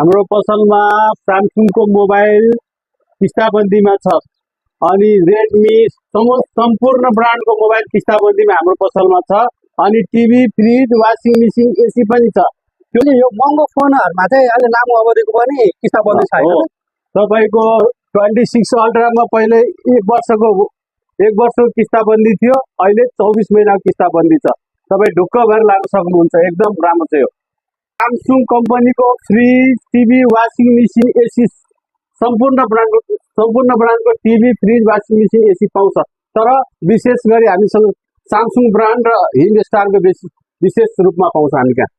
हाम्रो पसलमा स्यामसङको मोबाइल किस्ताबन्दीमा छ अनि रेडमी सम्पूर्ण ब्रान्डको मोबाइल किस्ताबन्दीमा हाम्रो पसलमा छ अनि TV fridge washing machine AC पनि छ। त्यो नि यो महँगो फोनहरुमा चाहिँ अलि लामो अवधिको पनि किस्ताबन्दी छ हैन? तपाईको 26 अल्ट्रामा पहिले एक वर्षको किस्ताबन्दी थियो, अहिले 24 महिनाको किस्ताबन्दी छ। तपाई ढुक्क भएर लान सक्नुहुन्छ, एकदम राम्रो छ यो। स्यामसङ कम्पनीको fridge, TV, washing machine, AC सम्पूर्ण ब्रान्डको TV, fridge, washing machine, AC पाउँछ। तर विशेष गरी हामीसँग स्यामसङ ब्रान्ड र हिन्द स्टारको विशेष रूपमा पाउँछ हामी कहाँ।